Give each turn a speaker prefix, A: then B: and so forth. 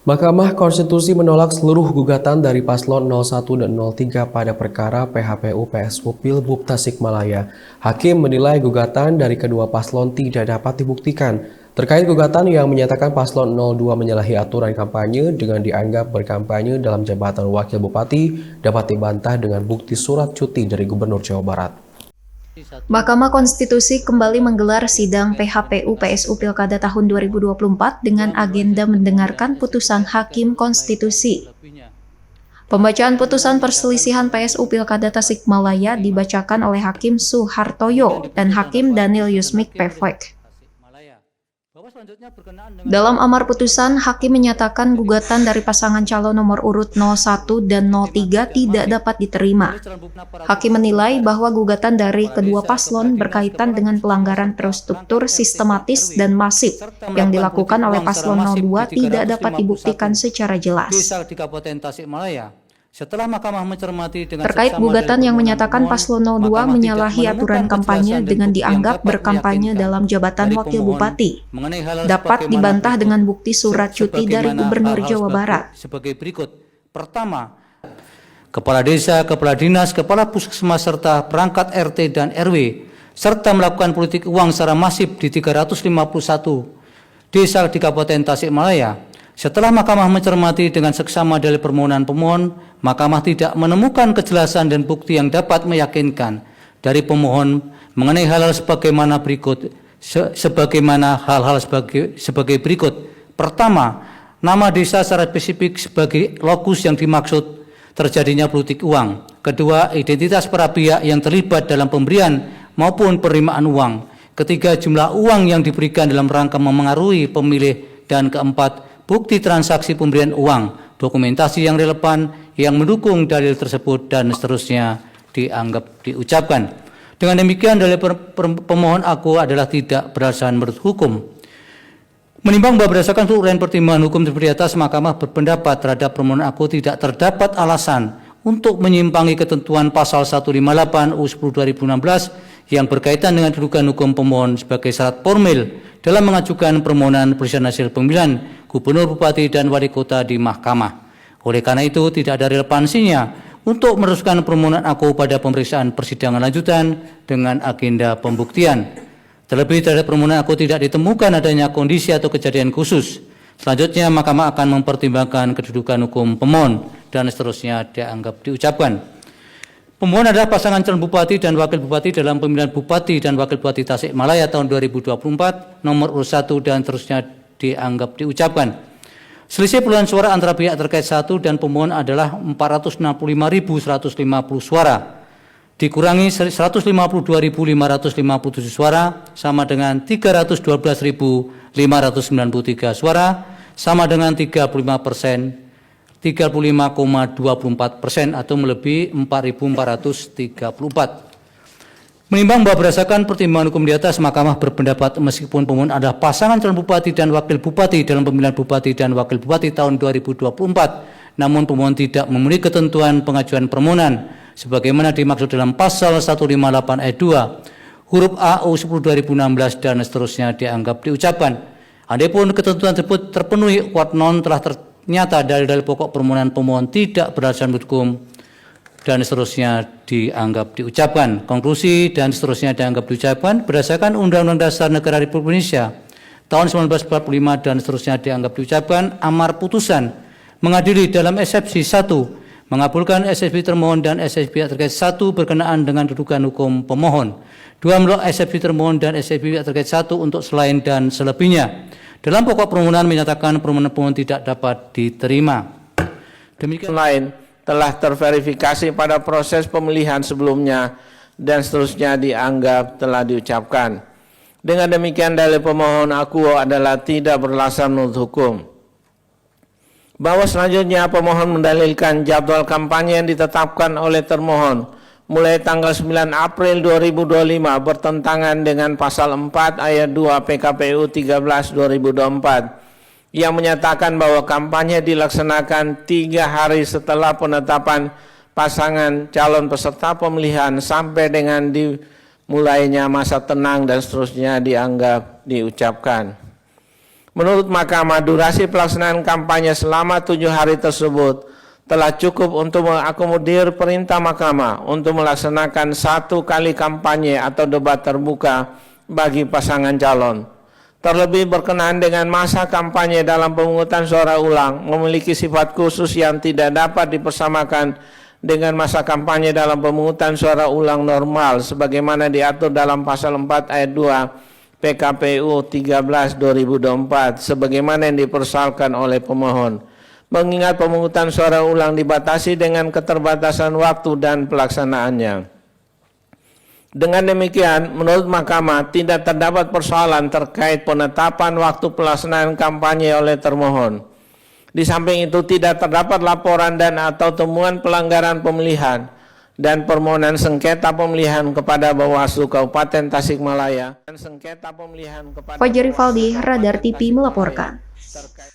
A: Mahkamah Konstitusi menolak seluruh gugatan dari paslon 01 dan 03 pada perkara PHPU PSU Pilbub Tasikmalaya. Hakim menilai gugatan dari kedua paslon tidak dapat dibuktikan. Terkait gugatan yang menyatakan paslon 02 menyalahi aturan kampanye dengan dianggap berkampanye dalam jabatan wakil bupati dapat dibantah dengan bukti surat cuti dari Gubernur Jawa Barat.
B: Mahkamah Konstitusi kembali menggelar sidang PHPU PSU Pilkada tahun 2024 dengan agenda mendengarkan putusan Hakim Konstitusi. Pembacaan putusan perselisihan PSU Pilkada Tasikmalaya dibacakan oleh Hakim Suhartoyo dan Hakim Daniel Yusmik Pevek. Dalam amar putusan, Hakim menyatakan gugatan dari pasangan calon nomor urut 01 dan 03 tidak dapat diterima. Hakim menilai bahwa gugatan dari kedua paslon berkaitan dengan pelanggaran terstruktur sistematis dan masif yang dilakukan oleh paslon 02 tidak dapat dibuktikan secara jelas. Terkait gugatan yang menyatakan paslon 02 menyalahi aturan kampanye dengan dianggap berkampanye dalam jabatan wakil bupati, dapat dibantah dengan bukti surat cuti dari Gubernur Jawa Barat.
C: Sebagai berikut. Pertama, kepala desa, kepala dinas, kepala puskesmas serta perangkat RT dan RW serta melakukan politik uang secara masif di 351 desa di Kabupaten Tasikmalaya. Setelah Mahkamah mencermati dengan seksama dalil permohonan pemohon, Mahkamah tidak menemukan kejelasan dan bukti yang dapat meyakinkan dari pemohon mengenai hal-hal sebagaimana berikut. Sebagai berikut. Pertama, nama desa secara spesifik sebagai lokus yang dimaksud terjadinya politik uang. Kedua, identitas para pihak yang terlibat dalam pemberian maupun penerimaan uang. Ketiga, jumlah uang yang diberikan dalam rangka memengaruhi pemilih. Dan keempat, bukti transaksi pemberian uang, dokumentasi yang relevan yang mendukung dalil tersebut dan seterusnya dianggap diucapkan. Dengan demikian dalil pemohon aku adalah tidak berdasarkan menurut hukum. Menimbang bahwa berdasarkan uraian pertimbangan hukum seperti atas, Mahkamah berpendapat terhadap permohonan aku tidak terdapat alasan untuk menyimpangi ketentuan pasal 158 U10 2016 yang berkaitan dengan kedudukan hukum pemohon sebagai syarat formil dalam mengajukan permohonan perselisihan hasil pemilihan gubernur, bupati, dan wali kota di Mahkamah. Oleh karena itu, tidak ada relevansinya untuk meneruskan permohonan aku pada pemeriksaan persidangan lanjutan dengan agenda pembuktian. Terlebih terhadap permohonan aku tidak ditemukan adanya kondisi atau kejadian khusus. Selanjutnya, Mahkamah akan mempertimbangkan kedudukan hukum pemohon dan seterusnya dianggap diucapkan. Pemohon adalah pasangan calon bupati dan wakil bupati dalam pemilihan bupati dan wakil bupati Tasikmalaya tahun 2024, nomor urut 1 dan seterusnya dianggap diucapkan. Selisih perolehan suara antara pihak terkait satu dan pemohon adalah 465.150 suara, dikurangi 152.557 suara, sama dengan 312.593 suara, sama dengan 35,24% atau melebihi 4.434. Menimbang bahwa berdasarkan pertimbangan hukum di atas, Mahkamah berpendapat meskipun pemohon adalah pasangan calon bupati dan wakil bupati dalam pemilihan bupati dan wakil bupati tahun 2024, namun pemohon tidak memenuhi ketentuan pengajuan permohonan sebagaimana dimaksud dalam pasal 158 ayat 2 huruf A U10 2016 dan seterusnya dianggap diucapkan. Adapun ketentuan tersebut terpenuhi kuat non telah ternyata dari dalil pokok permohonan pemohon tidak berdasarkan hukum dan seterusnya dianggap diucapkan. Konklusi dan seterusnya dianggap diucapkan berdasarkan Undang-Undang Dasar Negara Republik Indonesia tahun 1945 dan seterusnya dianggap diucapkan. Amar putusan mengadili dalam eksepsi 1 mengabulkan eksepsi termohon dan eksepsi pihak terkait 1 berkenaan dengan kedudukan hukum pemohon. 2 menolak eksepsi termohon dan eksepsi pihak terkait 1 untuk selain dan selebihnya. Dalam pokok permohonan menyatakan permohonan pemohon tidak dapat diterima.
D: Demikian lain telah terverifikasi pada proses pemilihan sebelumnya dan seterusnya dianggap telah diucapkan. Dengan demikian dalil pemohon aku adalah tidak beralasan menurut hukum. Bahwa selanjutnya pemohon mendalilkan jadwal kampanye yang ditetapkan oleh termohon mulai tanggal 9 April 2025 bertentangan dengan pasal 4 ayat 2 PKPU 13 2024 yang menyatakan bahwa kampanye dilaksanakan 3 hari setelah penetapan pasangan calon peserta pemilihan sampai dengan dimulainya masa tenang dan seterusnya dianggap diucapkan. Menurut Mahkamah, durasi pelaksanaan kampanye selama 7 hari tersebut telah cukup untuk mengakomodir perintah Mahkamah untuk melaksanakan 1 kali kampanye atau debat terbuka bagi pasangan calon. Terlebih berkenaan dengan masa kampanye dalam pemungutan suara ulang memiliki sifat khusus yang tidak dapat dipersamakan dengan masa kampanye dalam pemungutan suara ulang normal sebagaimana diatur dalam pasal 4 ayat 2 PKPU 13/2024 sebagaimana yang dipersoalkan oleh pemohon. Mengingat pemungutan suara ulang dibatasi dengan keterbatasan waktu dan pelaksanaannya. Dengan demikian, menurut Mahkamah tidak terdapat persoalan terkait penetapan waktu pelaksanaan kampanye oleh termohon. Di samping itu tidak terdapat laporan dan atau temuan pelanggaran pemilihan dan permohonan sengketa pemilihan kepada Bawaslu Kabupaten Tasikmalaya.
B: Fajar Rivaldi, Radar TV melaporkan.